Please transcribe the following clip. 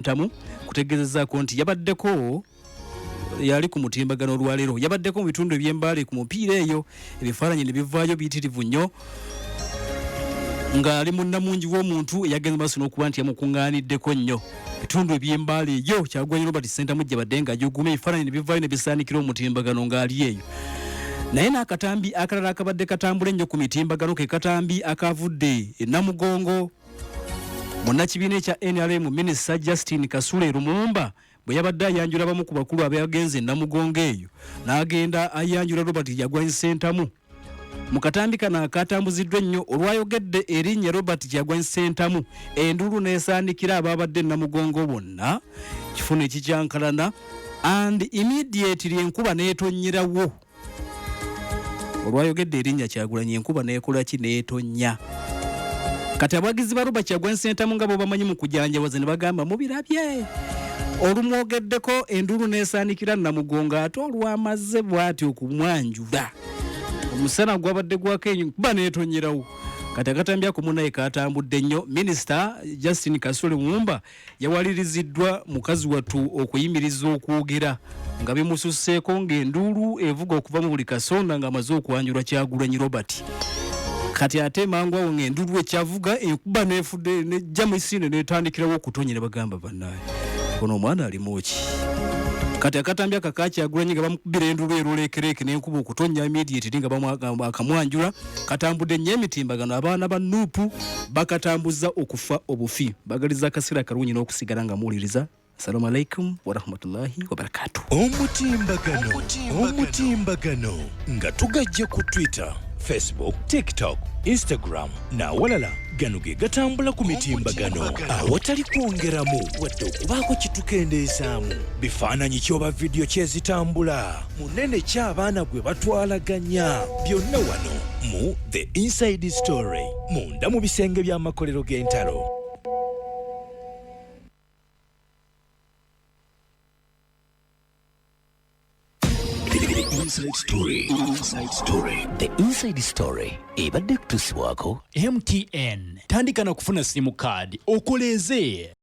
Ssentamu kutegeezezzaako nti yabaddeko yali ku mutimbagano olwaleero yabaddeko mu bitundu eby'embaale ku mupiira eyo ebifaananyi ne bivaayo biyitirivu nnyo ng'ali munnamungi w'omuntu eyagenze maaso n'okuba nti yamukuŋŋaaniddeko nnyo bitundu eby'embaale eyo Kyagulanyi Robert Ssentamu gyabadde ng'ajuguma ebifaananyi ne bivaayo ne bisaanikira omutimbagano ng'ali eyo naye n'akatambi akalala akabadde katambula ennyo ku mitimbagano ke katambi akavudde e Namugongo munnakibiina ekya NRM Minisita Justin Kasule Lumumba bwe yabadde ayanjula abamu ku bakulu abagenze e Namugongo eyo n'agenda ayanjula Robert Kyagulanyi Ssentamu mu katambi kano akatambuziddwa ennyo olwayogedde erinnya Robert Kyagulanyi Ssentamu enduulu n'esaanikira ababadde e Namugongo bonna kifuna ekikyankalana and immediately enkuba n'etonnyerawo olwayogedde erinnya Kyagulanyi enkuba n'ekola ki n'etonnya kati abagizi ba Robert Kyagulanyi Ssentamu nga bo bamanyi mu kujanjawaza ne bagamba mubirabye olumwogeddeko enduulu n'esaanikira Namugongo ate olwamaze bw'ati okumwanjula omusana gwabadde gwako enkuba n'etonnyerawo kati akatambi ako munnaye katambudde nnyo Minisita Justin Kasule Lumumba yawaliriziddwa mukazi wattu okuyimiriza okwogera nga bimususseeko ng'enduulu evuga okuva mu buli kasonda ng'amaze okwanjulwa Kyagulanyi Robert kati ate mangu awo ng'enduulu ekyavuga enkuba n'efudde nejja mu isinde n'etandikirawo okutonya ne bagamba bannaye ono omwana alimu ki kati akatambi aka Kyagulanyi nga bamukubira enduulu eroleekereeke n'enkuba okutonya immediately nga bakamwanjula katambudde nnyo emitimbagano abaana ba Nuupu bakatambuza okufa obufi bagaliza akaseera kalungi n'okusigala nga muwuliriza. Assalamu alaikum wa rahmatullahi wa barakatuh. Omutimbagano nga tugajja ku Twitter, Facebook, TikTok, Instagram na walala gano ge gatambula ku mitimbagano awatali kwongeramu wadde okubaako kitukendeezaamu bifaananyi kyoba vidiyo kyezitambula munene ky'abaana gwe batwalaganya byonna wano mu The Inside Story munda mu bisenge by'amakolero g'entalo. The Inside Story ebadde kutusibwako MTN tandika na kufuna simu card okoleze